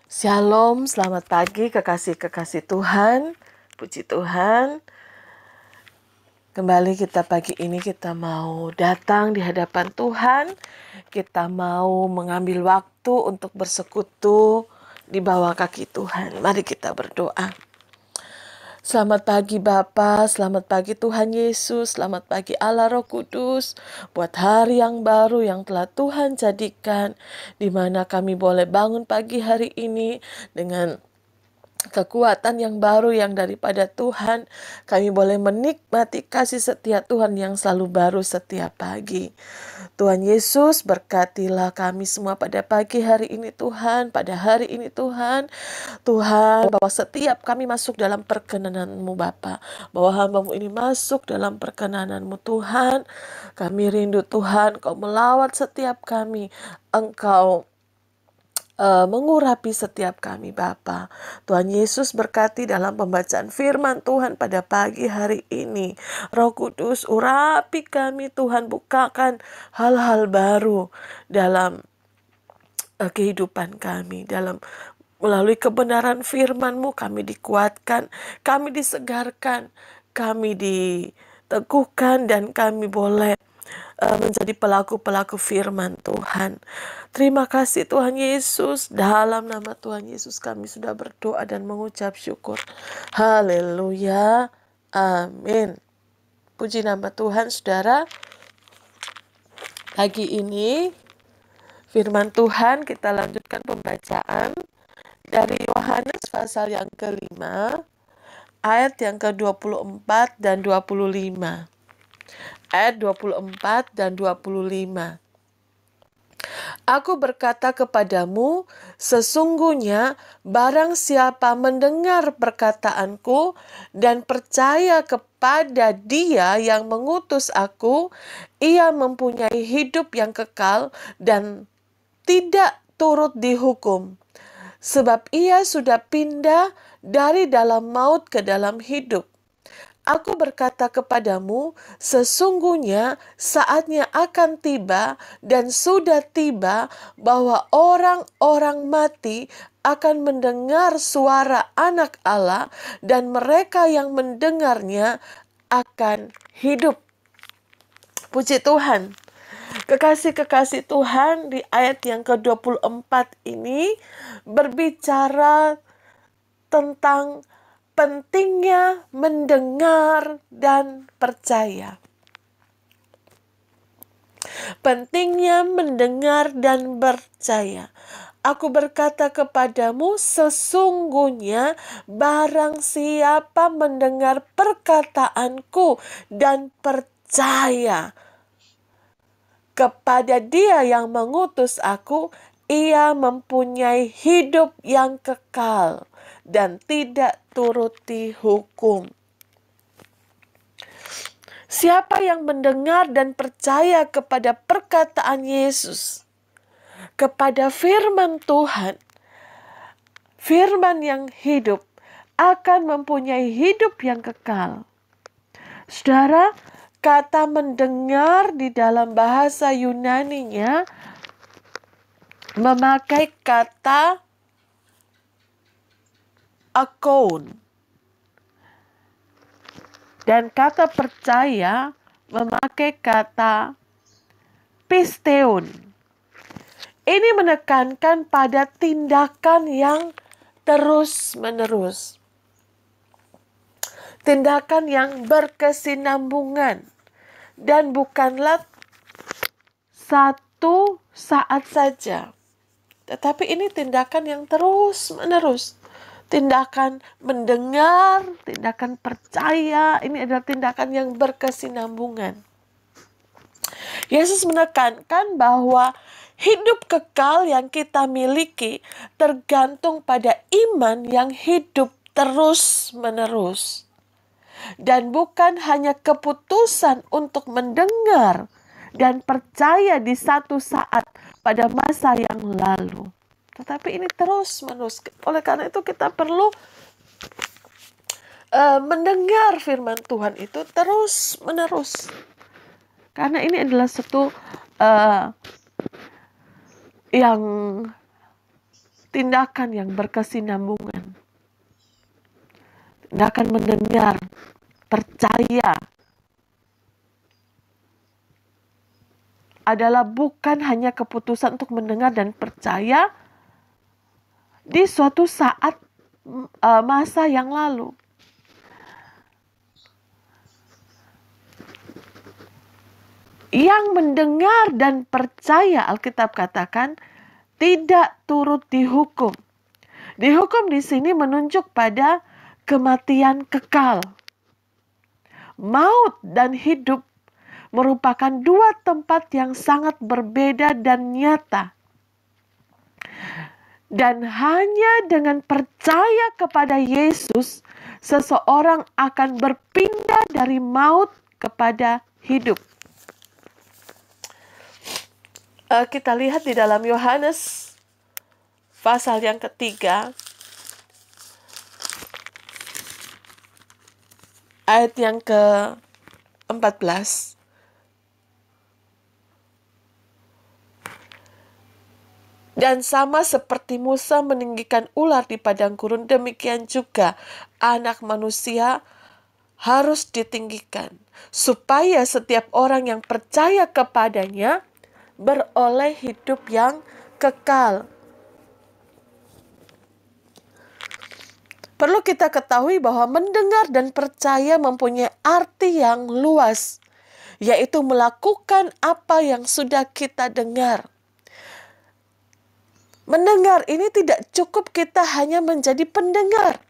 Shalom, selamat pagi kekasih-kekasih Tuhan. Puji Tuhan. Kembali pagi ini kita mau datang di hadapan Tuhan. Kita mau mengambil waktu untuk bersekutu di bawah kaki Tuhan. Mari kita berdoa. Selamat pagi Bapa, selamat pagi Tuhan Yesus, selamat pagi Allah Roh Kudus, buat hari yang baru yang telah Tuhan jadikan, di mana kami boleh bangun pagi hari ini dengan kekuatan yang baru yang daripada Tuhan. Kami boleh menikmati kasih setia Tuhan yang selalu baru setiap pagi. Tuhan Yesus, berkatilah kami semua pada pagi hari ini Tuhan, pada hari ini Tuhan. Tuhan, bahwa setiap kami masuk dalam perkenanan-Mu Bapa, bahwa hamba-Mu ini masuk dalam perkenanan-Mu Tuhan. Kami rindu Tuhan, Kau melawat setiap kami. Engkau mengurapi setiap kami Bapa. Tuhan Yesus berkati dalam pembacaan firman Tuhan pada pagi hari ini. Roh Kudus urapi kami Tuhan, bukakan hal-hal baru dalam kehidupan kami, dalam melalui kebenaran firman-Mu kami dikuatkan, kami disegarkan, kami diteguhkan, dan kami boleh menjadi pelaku-pelaku firman Tuhan. Terima kasih Tuhan Yesus. Dalam nama Tuhan Yesus kami sudah berdoa dan mengucap syukur. Haleluya. Amin. Puji nama Tuhan, saudara. Pagi ini firman Tuhan kita lanjutkan pembacaan dari Yohanes pasal yang kelima, ayat yang ke-24 dan 25. Ayat 24 dan 25. Aku berkata kepadamu, sesungguhnya barang siapa mendengar perkataanku dan percaya kepada Dia yang mengutus aku, ia mempunyai hidup yang kekal dan tidak turut dihukum. Sebab ia sudah pindah dari dalam maut ke dalam hidup. Aku berkata kepadamu, sesungguhnya saatnya akan tiba dan sudah tiba bahwa orang-orang mati akan mendengar suara Anak Allah dan mereka yang mendengarnya akan hidup. Puji Tuhan. Kekasih-kekasih Tuhan, di ayat yang ke-24 ini berbicara tentang pentingnya mendengar dan percaya. Pentingnya mendengar dan percaya. Aku berkata kepadamu, sesungguhnya barang siapa mendengar perkataanku dan percaya kepada Dia yang mengutus aku, ia mempunyai hidup yang kekal dan tidak turut dihukum. Siapa yang mendengar dan percaya kepada perkataan Yesus, kepada firman Tuhan, firman yang hidup, akan mempunyai hidup yang kekal. Saudara, kata mendengar di dalam bahasa Yunaninya memakai kata akon. Dan kata percaya memakai kata pisteon. Ini menekankan pada tindakan yang terus-menerus. Tindakan yang berkesinambungan. Dan bukanlah satu saat saja. Tetapi ini tindakan yang terus-menerus. Tindakan mendengar, tindakan percaya, ini adalah tindakan yang berkesinambungan. Yesus menekankan bahwa hidup kekal yang kita miliki tergantung pada iman yang hidup terus-menerus. Dan bukan hanya keputusan untuk mendengar dan percaya di satu saat pada masa yang lalu. Tetapi ini terus-menerus. Oleh karena itu kita perlu mendengar firman Tuhan itu terus-menerus. Karena ini adalah satu yang tindakan yang berkesinambungan. Tindakan mendengar, percaya, adalah bukan hanya keputusan untuk mendengar dan percaya di suatu saat masa yang lalu. Yang mendengar dan percaya, Alkitab katakan, tidak turut dihukum. Dihukum di sini menunjuk pada kematian kekal. Maut dan hidup merupakan dua tempat yang sangat berbeda dan nyata. Dan hanya dengan percaya kepada Yesus, seseorang akan berpindah dari maut kepada hidup. Kita lihat di dalam Yohanes pasal yang ketiga, ayat yang ke-14. Dan sama seperti Musa meninggikan ular di padang gurun, demikian juga Anak Manusia harus ditinggikan, supaya setiap orang yang percaya kepadanya beroleh hidup yang kekal. Perlu kita ketahui bahwa mendengar dan percaya mempunyai arti yang luas, yaitu melakukan apa yang sudah kita dengar. Mendengar ini tidak cukup kita hanya menjadi pendengar,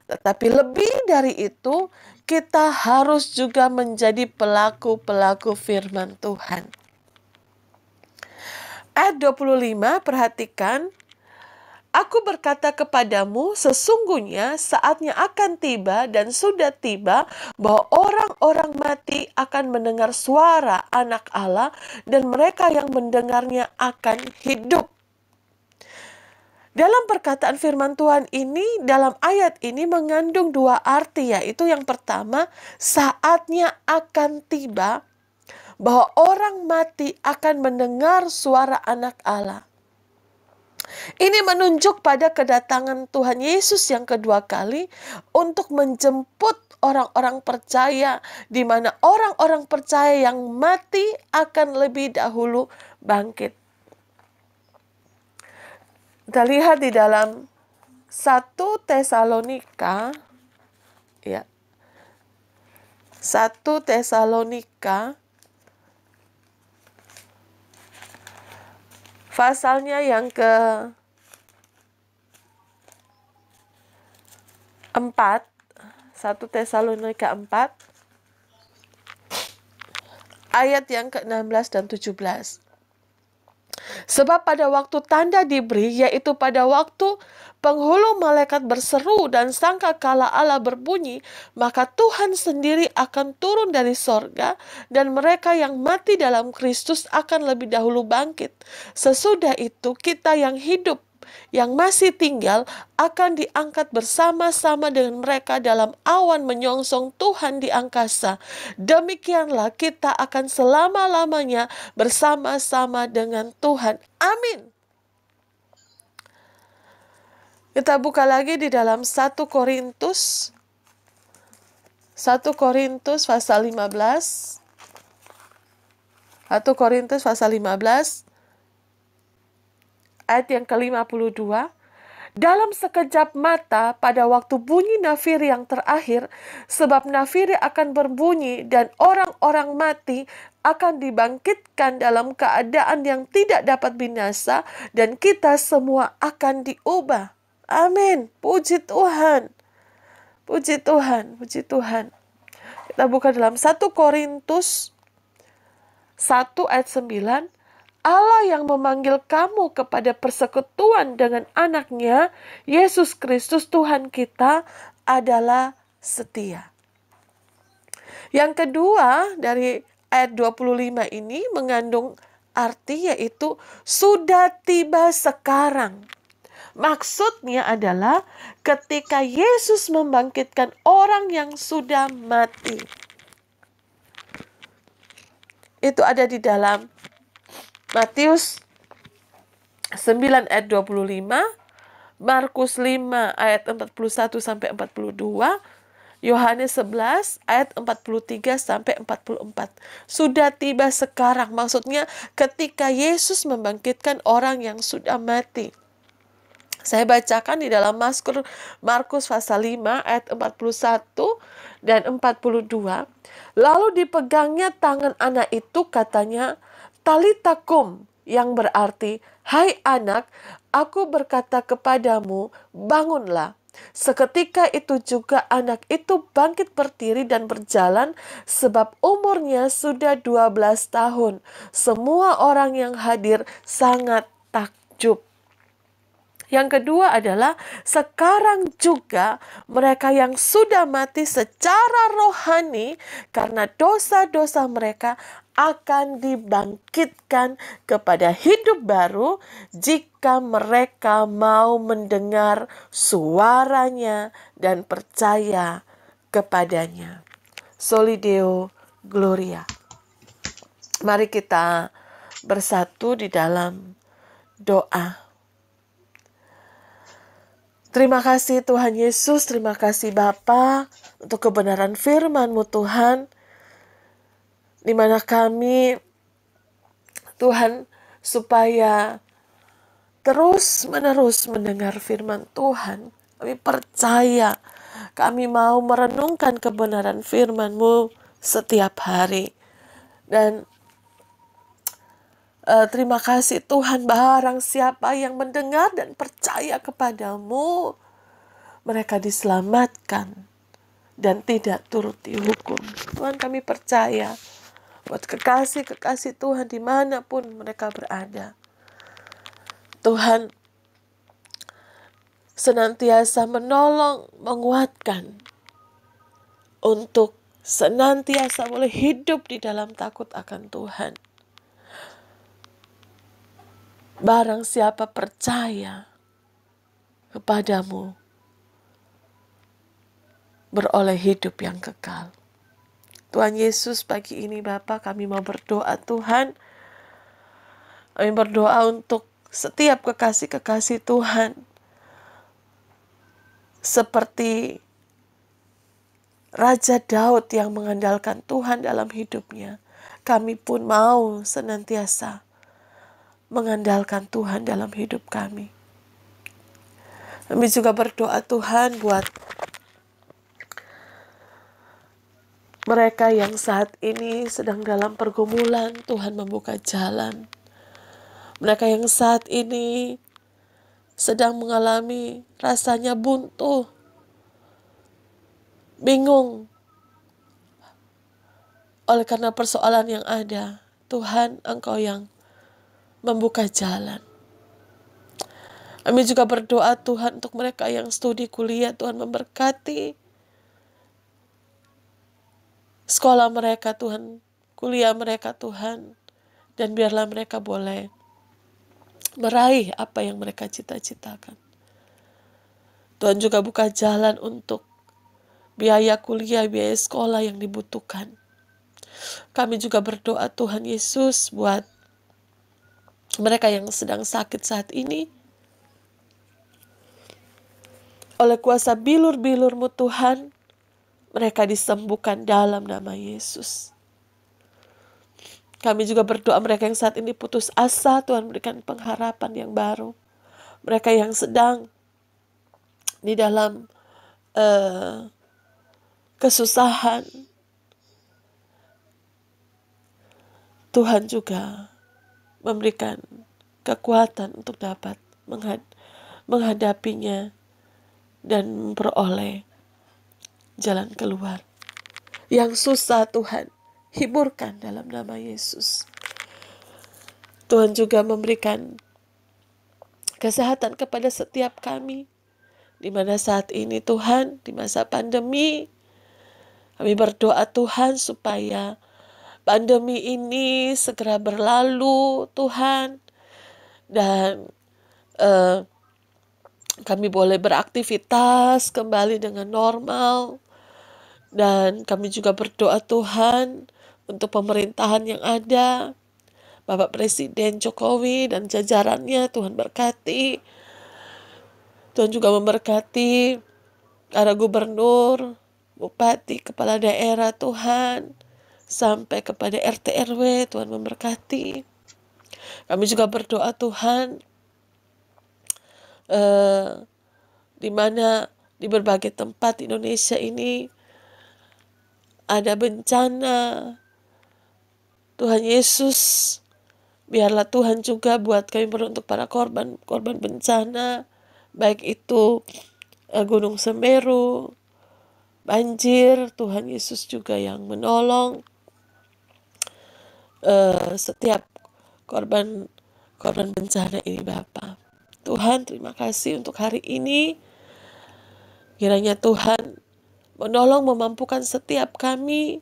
tetapi lebih dari itu, kita harus juga menjadi pelaku-pelaku firman Tuhan. Ayat 25, perhatikan. Aku berkata kepadamu, sesungguhnya saatnya akan tiba dan sudah tiba bahwa orang-orang mati akan mendengar suara Anak Allah dan mereka yang mendengarnya akan hidup. Dalam perkataan firman Tuhan ini, dalam ayat ini mengandung dua arti, yaitu yang pertama, saatnya akan tiba bahwa orang mati akan mendengar suara Anak Allah. Ini menunjuk pada kedatangan Tuhan Yesus yang kedua kali untuk menjemput orang-orang percaya, di mana orang-orang percaya yang mati akan lebih dahulu bangkit. Kita lihat di dalam 1 Tesalonika, ya. 1 Tesalonika pasalnya yang ke-4, 1 Tesalonika 4, ayat yang ke-16 dan 17. Sebab pada waktu tanda diberi, yaitu pada waktu penghulu malaikat berseru dan sangkakala Allah berbunyi, maka Tuhan sendiri akan turun dari sorga, dan mereka yang mati dalam Kristus akan lebih dahulu bangkit. Sesudah itu kita yang hidup, yang masih tinggal, akan diangkat bersama-sama dengan mereka dalam awan menyongsong Tuhan di angkasa. Demikianlah kita akan selama-lamanya bersama-sama dengan Tuhan. Amin. Kita buka lagi di dalam 1 Korintus pasal 15. 1 Korintus pasal 15 ayat yang ke-52. Dalam sekejap mata, pada waktu bunyi nafiri yang terakhir, sebab nafiri akan berbunyi dan orang-orang mati akan dibangkitkan dalam keadaan yang tidak dapat binasa, dan kita semua akan diubah. Amin. Puji Tuhan. Puji Tuhan. Puji Tuhan. Kita buka dalam 1 Korintus 1 ayat 9. Allah yang memanggil kamu kepada persekutuan dengan anaknya, Yesus Kristus Tuhan kita, adalah setia. Yang kedua dari ayat 25 ini mengandung arti, yaitu sudah tiba sekarang. Maksudnya adalah ketika Yesus membangkitkan orang yang sudah mati. Itu ada di dalam Matius 9 ayat 25, Markus 5 ayat 41 sampai 42, Yohanes 11 ayat 43 sampai 44. Sudah tiba sekarang, maksudnya ketika Yesus membangkitkan orang yang sudah mati. Saya bacakan di dalam Markus pasal 5 ayat 41 dan 42. Lalu dipegangnya tangan anak itu, katanya, Talita kum, yang berarti, hai anak, aku berkata kepadamu, bangunlah. Seketika itu juga anak itu bangkit berdiri dan berjalan, sebab umurnya sudah 12 tahun. Semua orang yang hadir sangat takjub. Yang kedua adalah sekarang juga mereka yang sudah mati secara rohani karena dosa-dosa mereka akan dibangkitkan kepada hidup baru jika mereka mau mendengar suaranya dan percaya kepadanya. Soli Deo Gloria. Mari kita bersatu di dalam doa. Terima kasih Tuhan Yesus, terima kasih Bapa untuk kebenaran firman-Mu Tuhan, di mana kami Tuhan supaya terus-menerus mendengar firman Tuhan. Kami percaya, kami mau merenungkan kebenaran firman-Mu setiap hari. Dan terima kasih Tuhan, barang siapa yang mendengar dan percaya kepadamu, mereka diselamatkan dan tidak turut dihukum. Tuhan, kami percaya buat kekasih-kekasih Tuhan dimanapun mereka berada. Tuhan senantiasa menolong, menguatkan untuk senantiasa boleh hidup di dalam takut akan Tuhan. Barang siapa percaya kepadamu, beroleh hidup yang kekal. Tuhan Yesus, pagi ini Bapa, kami mau berdoa Tuhan. Kami berdoa untuk setiap kekasih-kekasih Tuhan. Seperti Raja Daud yang mengandalkan Tuhan dalam hidupnya. Kami pun mau senantiasa mengandalkan Tuhan dalam hidup kami. Kami juga berdoa Tuhan buat mereka yang saat ini sedang dalam pergumulan, Tuhan membuka jalan. Mereka yang saat ini sedang mengalami rasanya buntu, bingung oleh karena persoalan yang ada. Tuhan, Engkau yang membuka jalan. Kami juga berdoa Tuhan untuk mereka yang studi kuliah, Tuhan memberkati sekolah mereka Tuhan, kuliah mereka Tuhan, dan biarlah mereka boleh meraih apa yang mereka cita-citakan. Tuhan juga buka jalan untuk biaya kuliah, biaya sekolah yang dibutuhkan. Kami juga berdoa Tuhan Yesus buat mereka yang sedang sakit saat ini. Oleh kuasa bilur-bilur-Mu Tuhan, mereka disembuhkan dalam nama Yesus. Kami juga berdoa mereka yang saat ini putus asa, Tuhan berikan pengharapan yang baru. Mereka yang sedang di dalam kesusahan, Tuhan juga memberikan kekuatan untuk dapat menghadapinya dan memperoleh jalan keluar. Yang susah Tuhan, hiburkan dalam nama Yesus. Tuhan juga memberikan kesehatan kepada setiap kami. Di mana saat ini Tuhan, di masa pandemi, kami berdoa Tuhan supaya pandemi ini segera berlalu Tuhan. Dan kami boleh beraktivitas kembali dengan normal. Dan kami juga berdoa Tuhan untuk pemerintahan yang ada. Bapak Presiden Jokowi dan jajarannya Tuhan berkati. Tuhan juga memberkati para gubernur, bupati, kepala daerah Tuhan, sampai kepada RT RW. Tuhan memberkati. Kami juga berdoa Tuhan, di mana di berbagai tempat di Indonesia ini ada bencana. Tuhan Yesus, biarlah Tuhan juga buat kami berdoa untuk para korban bencana, baik itu Gunung Semeru, banjir. Tuhan Yesus juga yang menolong setiap korban bencana ini Bapa. Tuhan, terima kasih untuk hari ini. Kiranya Tuhan menolong, memampukan setiap kami,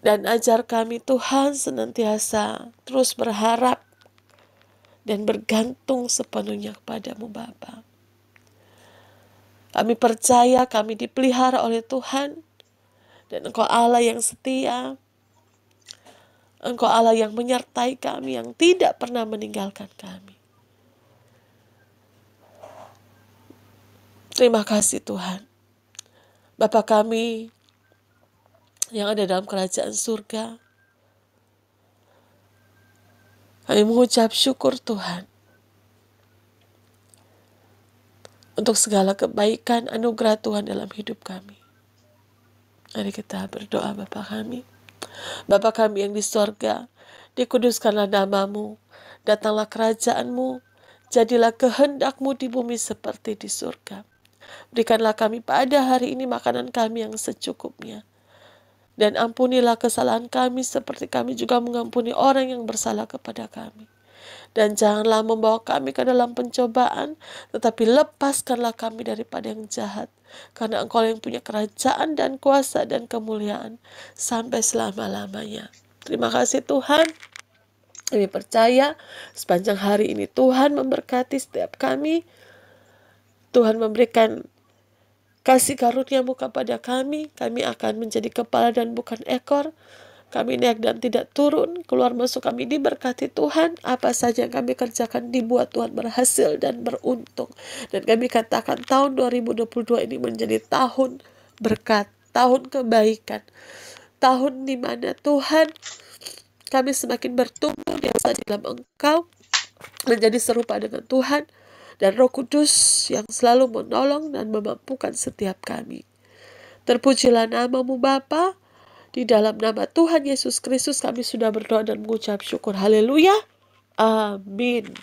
dan ajar kami Tuhan senantiasa terus berharap dan bergantung sepenuhnya kepadamu Bapa. Kami percaya kami dipelihara oleh Tuhan, dan Engkau Allah yang setia, Engkau Allah yang menyertai kami, yang tidak pernah meninggalkan kami. Terima kasih Tuhan. Bapa kami yang ada dalam kerajaan surga, kami mengucap syukur Tuhan untuk segala kebaikan anugerah Tuhan dalam hidup kami. Mari kita berdoa. Bapa kami yang di sorga, dikuduskanlah namamu, datanglah kerajaanmu, jadilah kehendak-Mu di bumi seperti di surga. Berikanlah kami pada hari ini makanan kami yang secukupnya. Dan ampunilah kesalahan kami seperti kami juga mengampuni orang yang bersalah kepada kami. Dan janganlah membawa kami ke dalam pencobaan, tetapi lepaskanlah kami daripada yang jahat. Karena Engkau yang punya kerajaan dan kuasa dan kemuliaan sampai selama-lamanya. Terima kasih Tuhan. Kami percaya sepanjang hari ini Tuhan memberkati setiap kami. Tuhan memberikan kasih karunia-Mu kepada kami. Kami akan menjadi kepala dan bukan ekor. Kami naik dan tidak turun. Keluar masuk kami diberkati Tuhan. Apa saja yang kami kerjakan dibuat Tuhan berhasil dan beruntung. Dan kami katakan tahun 2022 ini menjadi tahun berkat, tahun kebaikan. Tahun di mana Tuhan kami semakin bertumbuh dewasa di dalam Engkau, menjadi serupa dengan Tuhan dan Roh Kudus yang selalu menolong dan memampukan setiap kami. Terpujilah nama-Mu Bapa. Di dalam nama Tuhan Yesus Kristus kami sudah berdoa dan mengucap syukur. Haleluya. Amin.